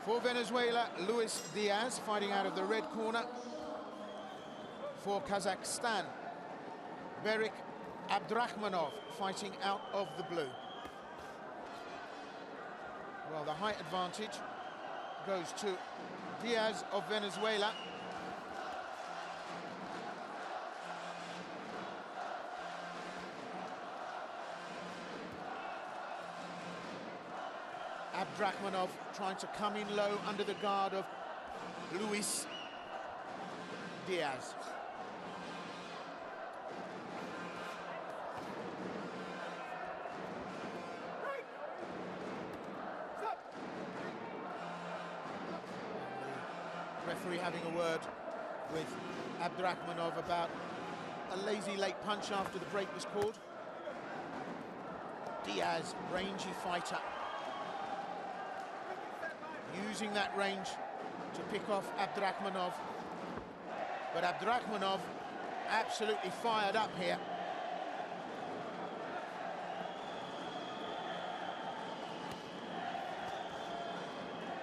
For Venezuela, Luis Diaz fighting out of the red corner. For Kazakhstan, Berik ABDRAKHMANOV fighting out of the blue. Well, the height advantage goes to Diaz of Venezuela. ABDRAKHMANOV trying to come in low under the guard of Luis Diaz. Referee having a word with ABDRAKHMANOV about a lazy late punch after the break was called. Diaz, rangy fighter, using that range to pick off ABDRAKHMANOV. But ABDRAKHMANOV absolutely fired up here.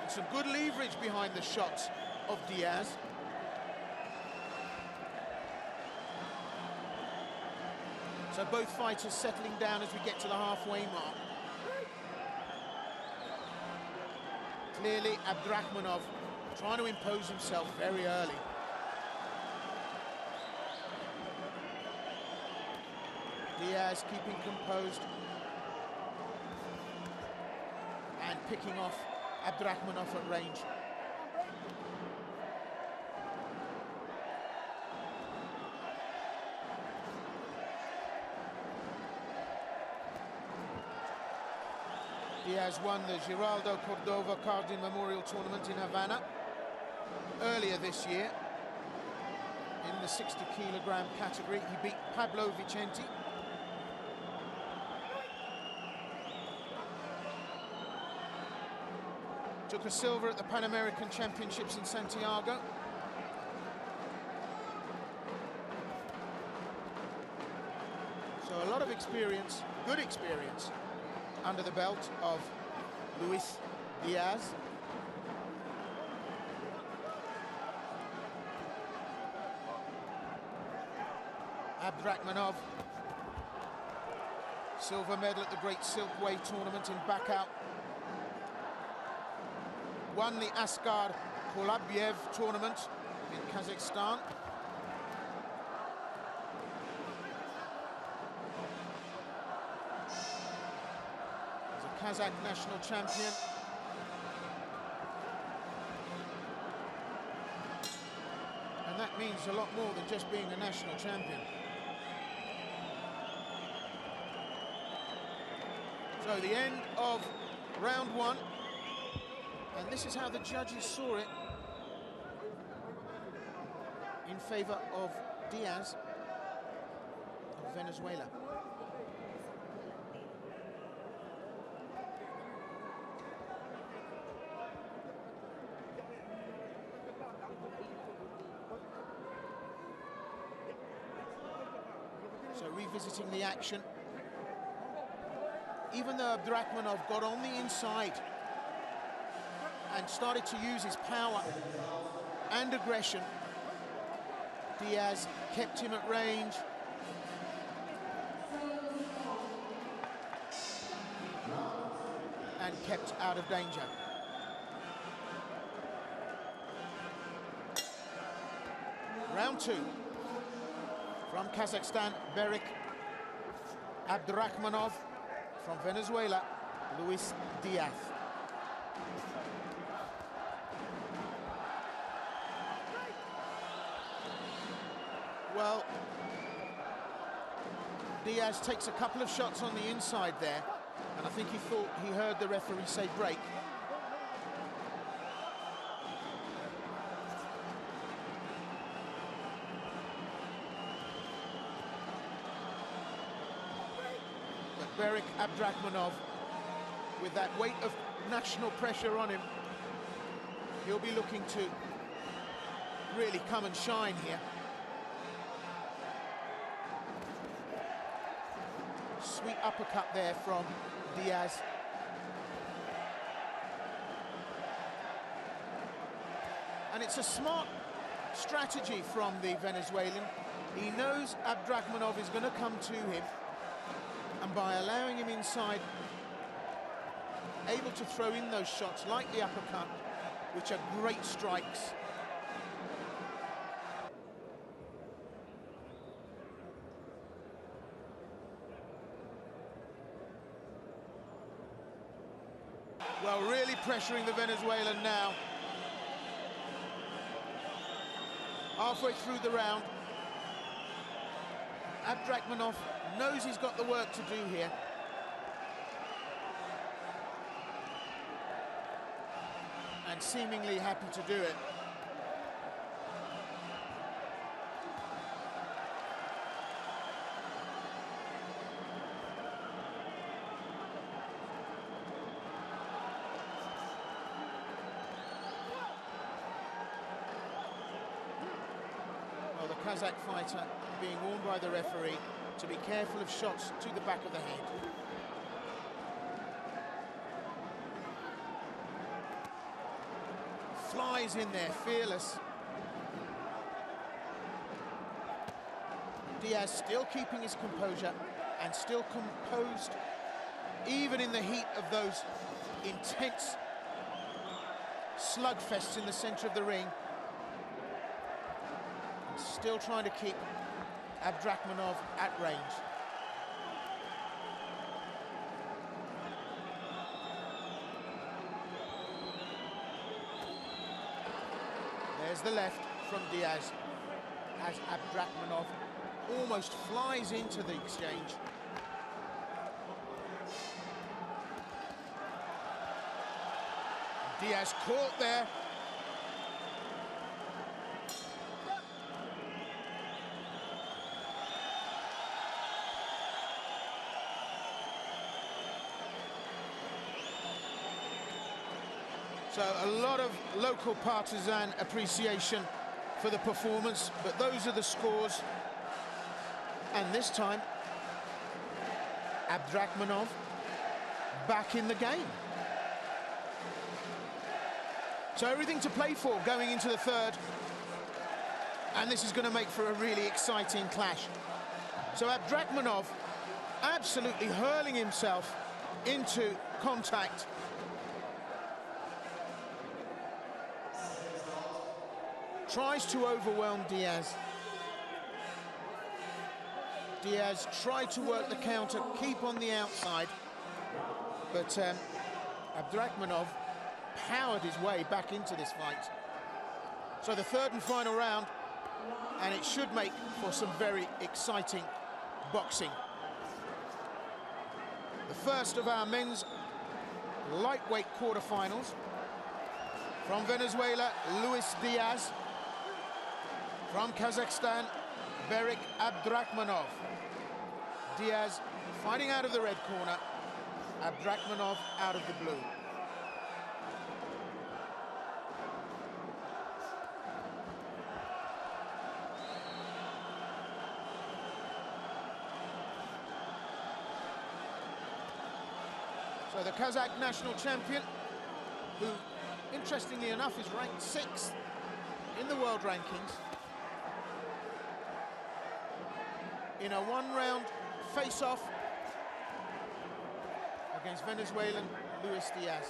And some good leverage behind the shots of Diaz. So both fighters settling down as we get to the halfway mark. Clearly ABDRAKHMANOV trying to impose himself very early. Diaz keeping composed and picking off ABDRAKHMANOV at range. Diaz won the Giraldo Cordova Cardin Memorial Tournament in Havana earlier this year in the 60-kilogram category. He beat Pablo Vicente. Took a silver at the Pan American Championships in Santiago. So a lot of experience, good experience, under the belt of Luis Diaz. ABDRAKHMANOV, silver medal at the Great Silkway Tournament in Baku. Won the Askar Kolabiev Tournament in Kazakhstan. Kazakh national champion. And that means a lot more than just being a national champion. So the end of round one. And this is how the judges saw it in favor of Diaz of Venezuela. So revisiting the action. Even though ABDRAKHMANOV got on the inside and started to use his power and aggression, Diaz kept him at range. And kept out of danger. Round two. From Kazakhstan, Berik ABDRAKHMANOV. From Venezuela, Luis Diaz. Well, Diaz takes a couple of shots on the inside there, and I think he thought he heard the referee say break. Berik ABDRAKHMANOV, with that weight of national pressure on him, he'll be looking to really come and shine here. Sweet uppercut there from Diaz. And it's a smart strategy from the Venezuelan. He knows ABDRAKHMANOV is going to come to him, and by allowing him inside, able to throw in those shots like the uppercut, which are great strikes. Well, really pressuring the Venezuelan now. Halfway through the round, ABDRAKHMANOV knows he's got the work to do here. And seemingly happy to do it. Well, the Kazakh fighter being warned by the referee to be careful of shots to the back of the head. Flies in there, fearless. Diaz still keeping his composure and still composed, even in the heat of those intense slugfests in the center of the ring. Still trying to keep ABDRAKHMANOV at range. There's the left from Diaz as ABDRAKHMANOV almost flies into the exchange. Diaz caught there. So a lot of local partisan appreciation for the performance, but those are the scores. And this time, ABDRAKHMANOV back in the game. So everything to play for going into the third. And this is going to make for a really exciting clash. So ABDRAKHMANOV absolutely hurling himself into contact. Tries to overwhelm Diaz. Diaz tried to work the counter, keep on the outside, but ABDRAKHMANOV powered his way back into this fight. So the third and final round, and it should make for some very exciting boxing. The first of our men's lightweight quarterfinals. From Venezuela, Luis Diaz. From Kazakhstan, Berik ABDRAKHMANOV. Diaz fighting out of the red corner, ABDRAKHMANOV out of the blue. So the Kazakh national champion, who, interestingly enough, is ranked 6th in the world rankings, in a one-round face-off against Venezuelan Luis Diaz.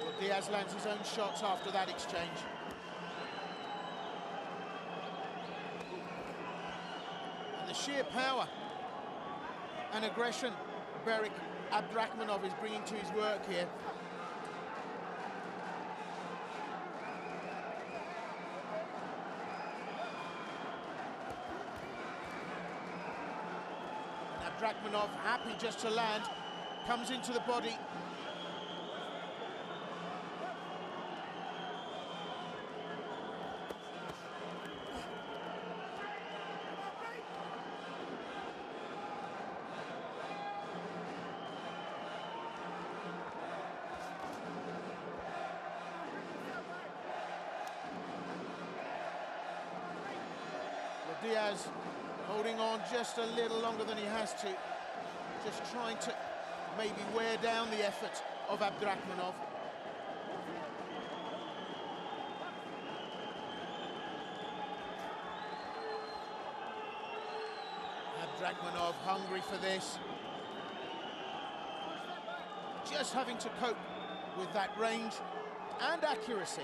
Well, Diaz lands his own shots after that exchange. Sheer power and aggression Berik ABDRAKHMANOV is bringing to his work here. And ABDRAKHMANOV, happy just to land, comes into the body. DIAZ holding on just a little longer than he has to, just trying to maybe wear down the effort of ABDRAKHMANOV. ABDRAKHMANOV hungry for this, just having to cope with that range and accuracy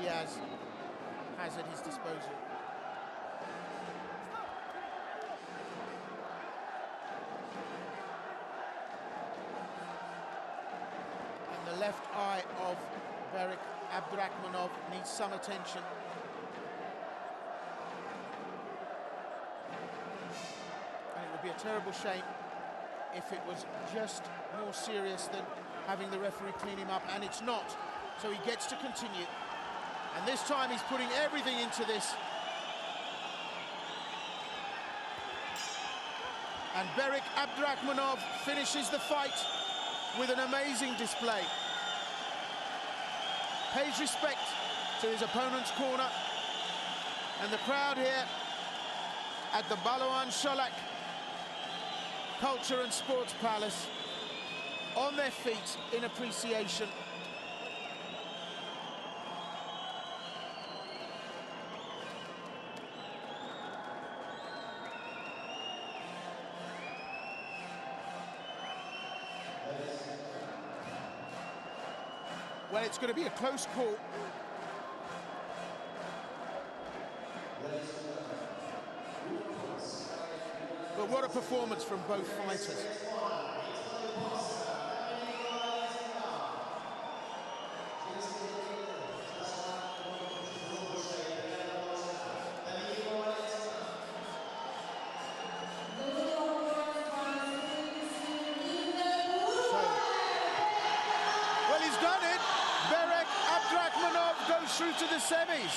DIAZ has at his disposal. And the left eye of Berik ABDRAKHMANOV needs some attention. And it would be a terrible shame if it was just more serious than having the referee clean him up, and it's not. So he gets to continue. And this time he's putting everything into this. And Berik ABDRAKHMANOV finishes the fight with an amazing display. Pays respect to his opponent's corner. And the crowd here at the Balawan Sholak Culture and Sports Palace on their feet in appreciation. Well, it's going to be a close call. But what a performance from both fighters. Well, he's done it. Berik ABDRAKHMANOV goes through to the semis.